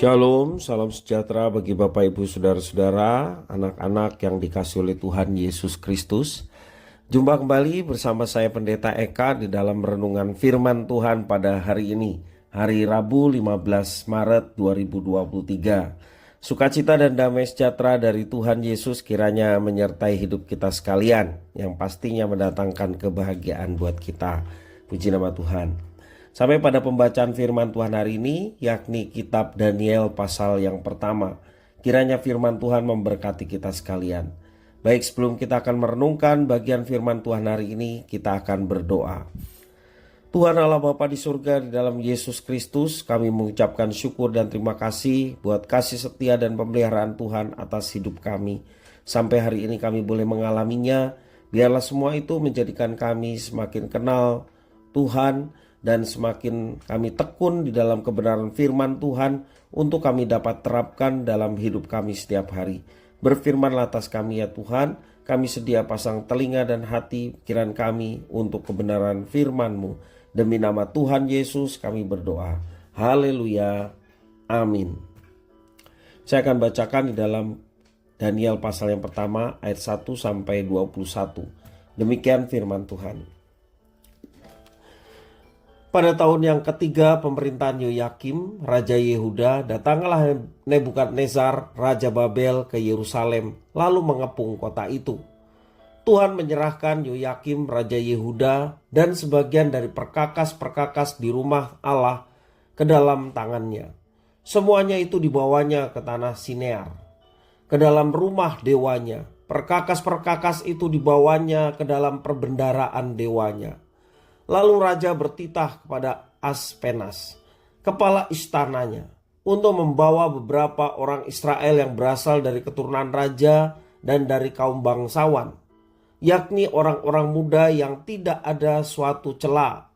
Shalom, salam sejahtera bagi Bapak Ibu Saudara-saudara, anak-anak yang dikasihi oleh Tuhan Yesus Kristus. Jumpa kembali bersama saya Pendeta Eka di dalam renungan firman Tuhan pada hari ini, hari Rabu 15 Maret 2023. Sukacita dan damai sejahtera dari Tuhan Yesus kiranya menyertai hidup kita sekalian, yang pastinya mendatangkan kebahagiaan buat kita. Puji nama Tuhan. Sampai pada pembacaan firman Tuhan hari ini, yakni kitab Daniel pasal yang pertama. Kiranya firman Tuhan memberkati kita sekalian. Baik, sebelum kita akan merenungkan bagian firman Tuhan hari ini, kita akan berdoa. Tuhan Allah Bapa di surga, di dalam Yesus Kristus, kami mengucapkan syukur dan terima kasih buat kasih setia dan pemeliharaan Tuhan atas hidup kami. Sampai hari ini kami boleh mengalaminya. Biarlah semua itu menjadikan kami semakin kenal Tuhan, dan semakin kami tekun di dalam kebenaran firman Tuhan untuk kami dapat terapkan dalam hidup kami setiap hari. Berfirmanlah atas kami ya Tuhan, kami sedia pasang telinga dan hati pikiran kami untuk kebenaran firman-Mu. Demi nama Tuhan Yesus kami berdoa. Haleluya. Amin. Saya akan bacakan di dalam Daniel pasal yang pertama ayat 1 sampai 21. Demikian firman Tuhan. Pada tahun yang ketiga pemerintahan Yoyakim, Raja Yehuda, datanglah Nebukadnezar, Raja Babel ke Yerusalem, lalu mengepung kota itu. Tuhan menyerahkan Yoyakim, Raja Yehuda, dan sebagian dari perkakas-perkakas di rumah Allah ke dalam tangannya. Semuanya itu dibawanya ke tanah Sinear, ke dalam rumah dewanya. Perkakas-perkakas itu dibawanya ke dalam perbendaraan dewanya. Lalu raja bertitah kepada Aspenas, kepala istananya, untuk membawa beberapa orang Israel yang berasal dari keturunan raja dan dari kaum bangsawan, yakni orang-orang muda yang tidak ada suatu cela,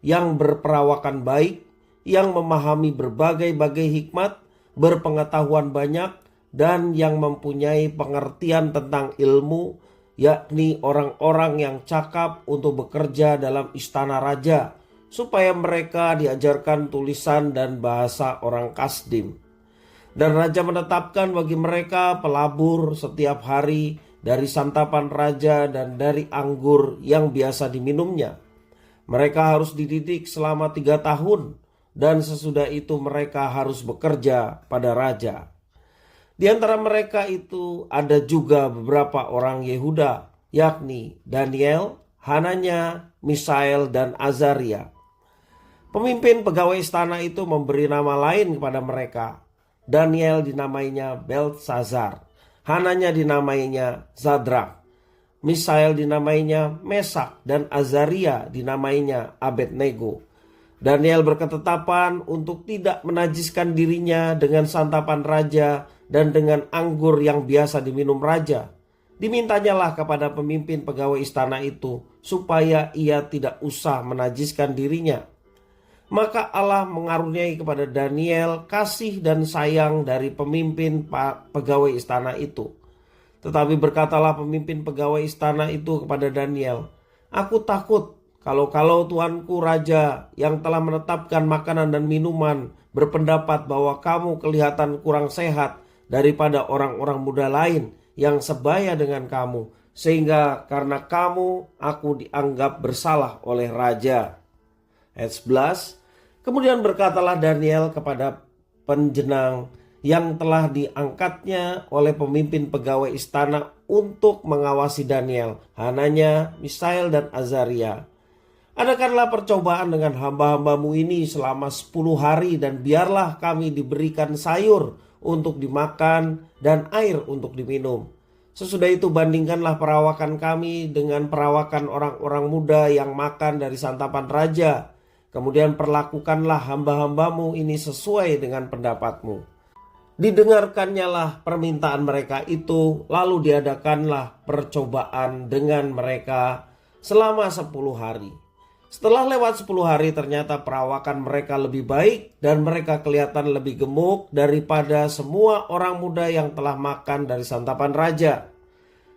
yang berperawakan baik, yang memahami berbagai-bagai hikmat, berpengetahuan banyak, dan yang mempunyai pengertian tentang ilmu, yakni orang-orang yang cakap untuk bekerja dalam istana raja, supaya mereka diajarkan tulisan dan bahasa orang Kasdim. Dan raja menetapkan bagi mereka pelabur setiap hari dari santapan raja dan dari anggur yang biasa diminumnya. Mereka harus dididik selama 3 tahun, dan sesudah itu mereka harus bekerja pada raja. Di antara mereka itu ada juga beberapa orang Yehuda, yakni Daniel, Hananya, Misael, dan Azaria. Pemimpin pegawai istana itu memberi nama lain kepada mereka. Daniel dinamainya Beltsazar, Hananya dinamainya Zadrak, Misael dinamainya Mesak, dan Azaria dinamainya Abednego. Daniel berketetapan untuk tidak menajiskan dirinya dengan santapan raja dan dengan anggur yang biasa diminum raja. Dimintanyalah kepada pemimpin pegawai istana itu supaya ia tidak usah menajiskan dirinya. Maka Allah mengaruniai kepada Daniel kasih dan sayang dari pemimpin pegawai istana itu. Tetapi berkatalah pemimpin pegawai istana itu kepada Daniel, "Aku takut kalau tuanku raja yang telah menetapkan makanan dan minuman berpendapat bahwa kamu kelihatan kurang sehat daripada orang-orang muda lain yang sebaya dengan kamu, sehingga karena kamu aku dianggap bersalah oleh raja." Ayat 11. Kemudian berkatalah Daniel kepada penjenang yang telah diangkatnya oleh pemimpin pegawai istana untuk mengawasi Daniel, Hananya, Misael, dan Azaria, "Adakanlah percobaan dengan hamba-hambamu ini selama 10 hari dan biarlah kami diberikan sayur untuk dimakan dan air untuk diminum. Sesudah itu bandingkanlah perawakan kami dengan perawakan orang-orang muda yang makan dari santapan raja. Kemudian perlakukanlah hamba-hambamu ini sesuai dengan pendapatmu." Didengarkannyalah permintaan mereka itu, lalu diadakanlah percobaan dengan mereka selama 10 hari. Setelah lewat 10 hari ternyata perawakan mereka lebih baik dan mereka kelihatan lebih gemuk daripada semua orang muda yang telah makan dari santapan raja.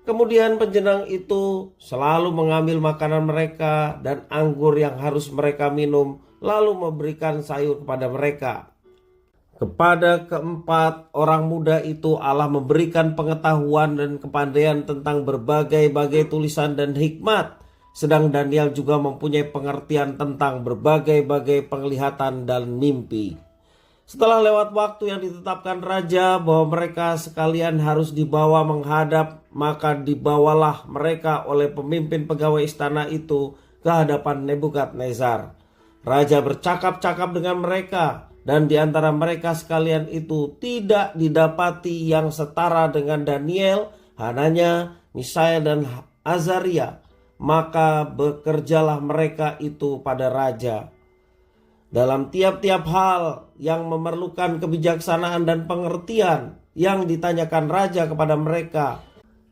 Kemudian penjenang itu selalu mengambil makanan mereka dan anggur yang harus mereka minum, lalu memberikan sayur kepada mereka. Kepada keempat orang muda itu Allah memberikan pengetahuan dan kepandaian tentang berbagai-bagai tulisan dan hikmat. Sedang Daniel juga mempunyai pengertian tentang berbagai-bagai penglihatan dan mimpi. Setelah lewat waktu yang ditetapkan raja bahwa mereka sekalian harus dibawa menghadap, maka dibawalah mereka oleh pemimpin pegawai istana itu ke hadapan Nebukadnezar. Raja bercakap-cakap dengan mereka, dan di antara mereka sekalian itu tidak didapati yang setara dengan Daniel, Hananya, Misael dan Azaria. Maka bekerjalah mereka itu pada raja dalam tiap-tiap hal yang memerlukan kebijaksanaan dan pengertian yang ditanyakan raja kepada mereka.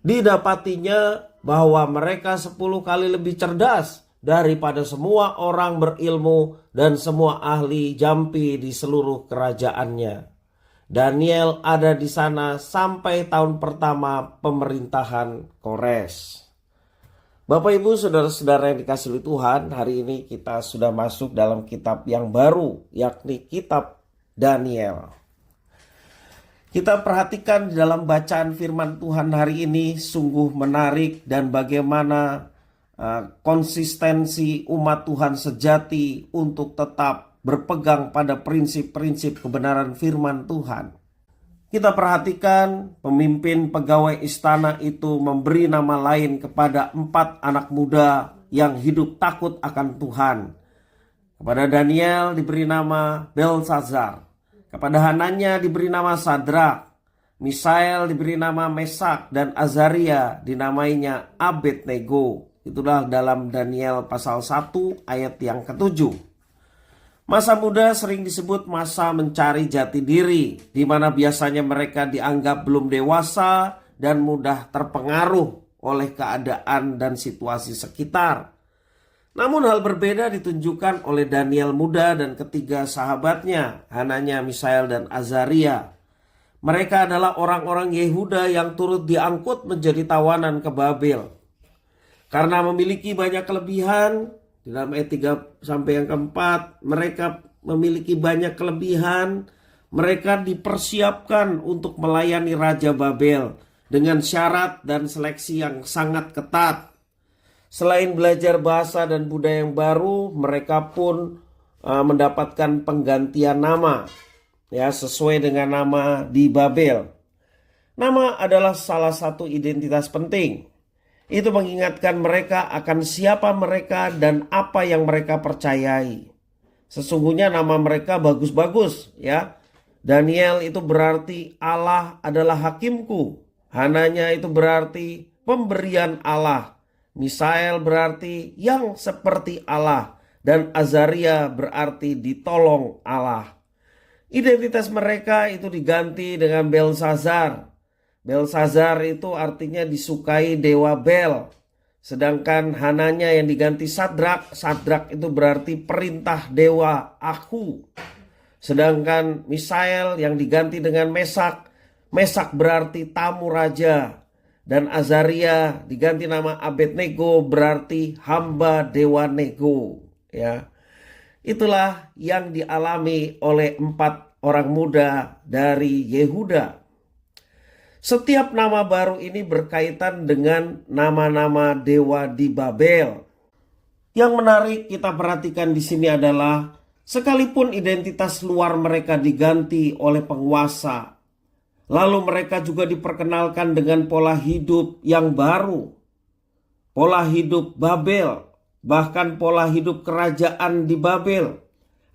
Didapatinya bahwa mereka 10 kali lebih cerdas daripada semua orang berilmu dan semua ahli jampi di seluruh kerajaannya. Daniel ada di sana sampai tahun pertama pemerintahan Kores. Bapak Ibu saudara-saudara yang dikasihi oleh Tuhan, hari ini kita sudah masuk dalam kitab yang baru, yakni kitab Daniel. Kita perhatikan di dalam bacaan firman Tuhan hari ini sungguh menarik, dan bagaimana konsistensi umat Tuhan sejati untuk tetap berpegang pada prinsip-prinsip kebenaran firman Tuhan. Kita perhatikan pemimpin pegawai istana itu memberi nama lain kepada 4 anak muda yang hidup takut akan Tuhan. Kepada Daniel diberi nama Belsazar. Kepada Hananya diberi nama Sadrak. Misael diberi nama Mesak, dan Azaria dinamainya Abednego. Itulah dalam Daniel pasal 1 ayat yang ke-7. Masa muda sering disebut masa mencari jati diri, di mana biasanya mereka dianggap belum dewasa dan mudah terpengaruh oleh keadaan dan situasi sekitar. Namun hal berbeda ditunjukkan oleh Daniel muda dan ketiga sahabatnya, Hananya, Misael dan Azaria. Mereka adalah orang-orang Yehuda yang turut diangkut menjadi tawanan ke Babel. Karena memiliki banyak kelebihan, di dalam ayat 3 sampai yang keempat, mereka memiliki banyak kelebihan. Mereka dipersiapkan untuk melayani Raja Babel dengan syarat dan seleksi yang sangat ketat. Selain belajar bahasa dan budaya yang baru, mereka pun mendapatkan penggantian nama, ya, sesuai dengan nama di Babel. Nama adalah salah satu identitas penting. Itu mengingatkan mereka akan siapa mereka dan apa yang mereka percayai. Sesungguhnya nama mereka bagus-bagus, ya. Daniel itu berarti Allah adalah hakimku. Hananya itu berarti pemberian Allah. Misael berarti yang seperti Allah. Dan Azaria berarti ditolong Allah. Identitas mereka itu diganti dengan Belsazar. Belsazar itu artinya disukai dewa Bel. Sedangkan Hananya yang diganti Sadrak. Sadrak itu berarti perintah dewa aku. Sedangkan Misael yang diganti dengan Mesak. Mesak berarti tamu raja. Dan Azaria diganti nama Abednego berarti hamba dewa Nego. Ya. Itulah yang dialami oleh 4 orang muda dari Yehuda. Setiap nama baru ini berkaitan dengan nama-nama dewa di Babel. Yang menarik kita perhatikan di sini adalah sekalipun identitas luar mereka diganti oleh penguasa, lalu mereka juga diperkenalkan dengan pola hidup yang baru. Pola hidup Babel, bahkan pola hidup kerajaan di Babel.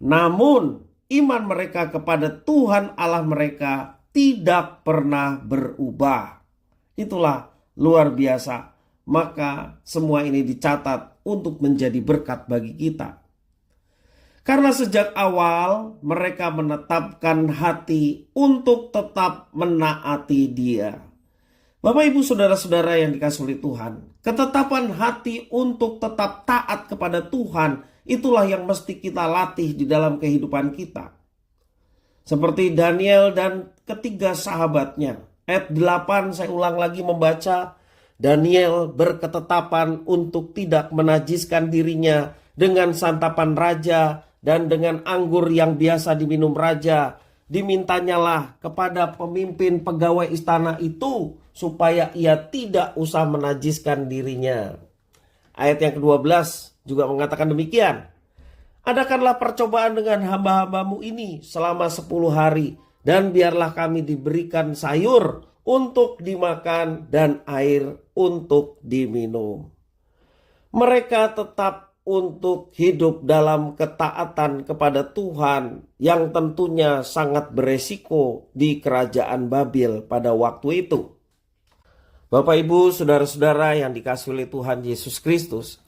Namun iman mereka kepada Tuhan Allah mereka tidak pernah berubah. Itulah luar biasa. Maka semua ini dicatat untuk menjadi berkat bagi kita. Karena sejak awal mereka menetapkan hati untuk tetap menaati Dia. Bapak Ibu saudara-saudara yang dikasihi oleh Tuhan, ketetapan hati untuk tetap taat kepada Tuhan, itulah yang mesti kita latih di dalam kehidupan kita. Seperti Daniel dan ketiga sahabatnya. Ayat 8 saya ulang lagi membaca. Daniel berketetapan untuk tidak menajiskan dirinya dengan santapan raja dan dengan anggur yang biasa diminum raja, dimintanyalah kepada pemimpin pegawai istana itu supaya ia tidak usah menajiskan dirinya. Ayat yang ke-12 juga mengatakan demikian. Adakanlah percobaan dengan hamba-hambamu ini selama 10 hari, dan biarlah kami diberikan sayur untuk dimakan dan air untuk diminum. Mereka tetap untuk hidup dalam ketaatan kepada Tuhan yang tentunya sangat beresiko di kerajaan Babel pada waktu itu. Bapak, Ibu, saudara-saudara yang dikasihi oleh Tuhan Yesus Kristus,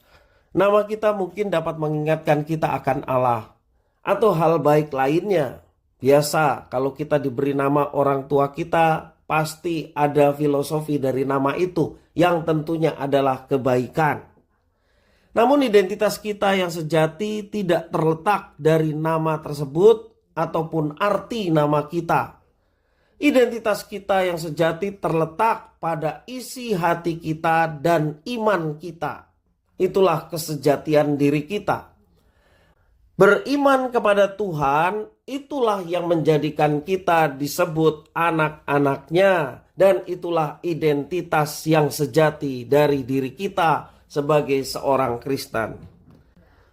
nama kita mungkin dapat mengingatkan kita akan Allah atau hal baik lainnya. Biasa kalau kita diberi nama orang tua kita, pasti ada filosofi dari nama itu yang tentunya adalah kebaikan. Namun identitas kita yang sejati tidak terletak dari nama tersebut ataupun arti nama kita. Identitas kita yang sejati terletak pada isi hati kita dan iman kita. Itulah kesejatian diri kita. Beriman kepada Tuhan, itulah yang menjadikan kita disebut anak-anaknya. Dan itulah identitas yang sejati dari diri kita sebagai seorang Kristen.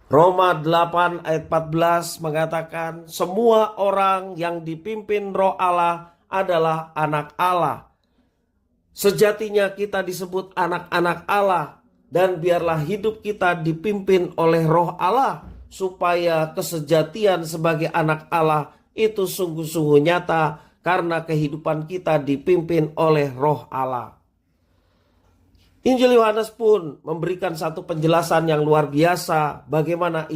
Roma 8 ayat 14 mengatakan, semua orang yang dipimpin Roh Allah adalah anak Allah. Sejatinya kita disebut anak-anak Allah. Dan biarlah hidup kita dipimpin oleh Roh Allah, supaya kesejatian sebagai anak Allah itu sungguh-sungguh nyata karena kehidupan kita dipimpin oleh Roh Allah. Injil Yohanes pun memberikan satu penjelasan yang luar biasa bagaimana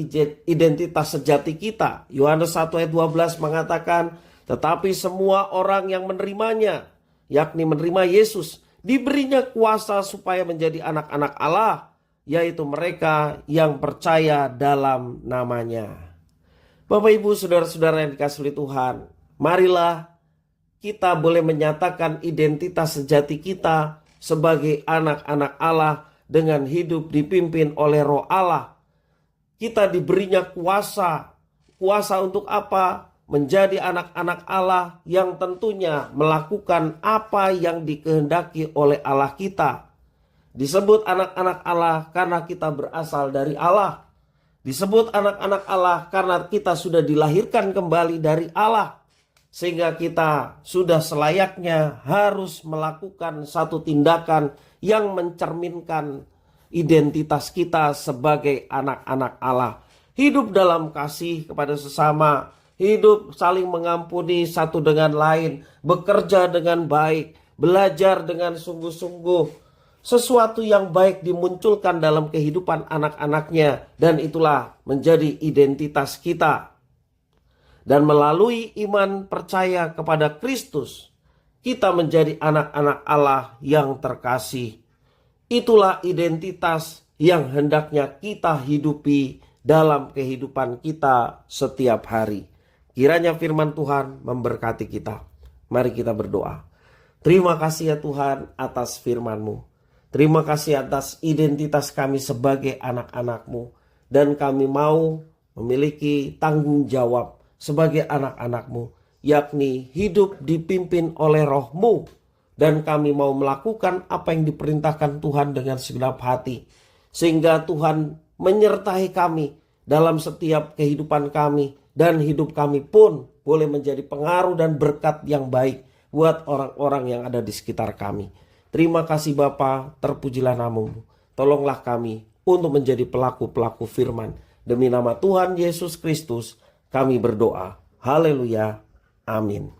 identitas sejati kita. Yohanes 1 ayat 12 mengatakan, tetapi semua orang yang menerimanya, yakni menerima Yesus, diberinya kuasa supaya menjadi anak-anak Allah, yaitu mereka yang percaya dalam namanya. Bapak, Ibu, saudara-saudara yang dikasihi Tuhan, marilah kita boleh menyatakan identitas sejati kita sebagai anak-anak Allah dengan hidup dipimpin oleh Roh Allah. Kita diberinya kuasa. Kuasa untuk apa? Menjadi anak-anak Allah yang tentunya melakukan apa yang dikehendaki oleh Allah kita. Disebut anak-anak Allah karena kita berasal dari Allah. Disebut anak-anak Allah karena kita sudah dilahirkan kembali dari Allah. Sehingga kita sudah selayaknya harus melakukan satu tindakan yang mencerminkan identitas kita sebagai anak-anak Allah. Hidup dalam kasih kepada sesama, hidup saling mengampuni satu dengan lain, bekerja dengan baik, belajar dengan sungguh-sungguh. Sesuatu yang baik dimunculkan dalam kehidupan anak-anaknya, dan itulah menjadi identitas kita. Dan melalui iman percaya kepada Kristus, kita menjadi anak-anak Allah yang terkasih. Itulah identitas yang hendaknya kita hidupi dalam kehidupan kita setiap hari. Kiranya firman Tuhan memberkati kita. Mari kita berdoa. Terima kasih ya Tuhan atas firman-Mu. Terima kasih atas identitas kami sebagai anak-anak-Mu. Dan kami mau memiliki tanggung jawab sebagai anak-anak-Mu, yakni hidup dipimpin oleh Roh-Mu. Dan kami mau melakukan apa yang diperintahkan Tuhan dengan segenap hati. Sehingga Tuhan menyertai kami dalam setiap kehidupan kami. Dan hidup kami pun boleh menjadi pengaruh dan berkat yang baik buat orang-orang yang ada di sekitar kami. Terima kasih Bapa, terpujilah nama-Mu. Tolonglah kami untuk menjadi pelaku-pelaku firman. Demi nama Tuhan Yesus Kristus kami berdoa. Haleluya. Amin.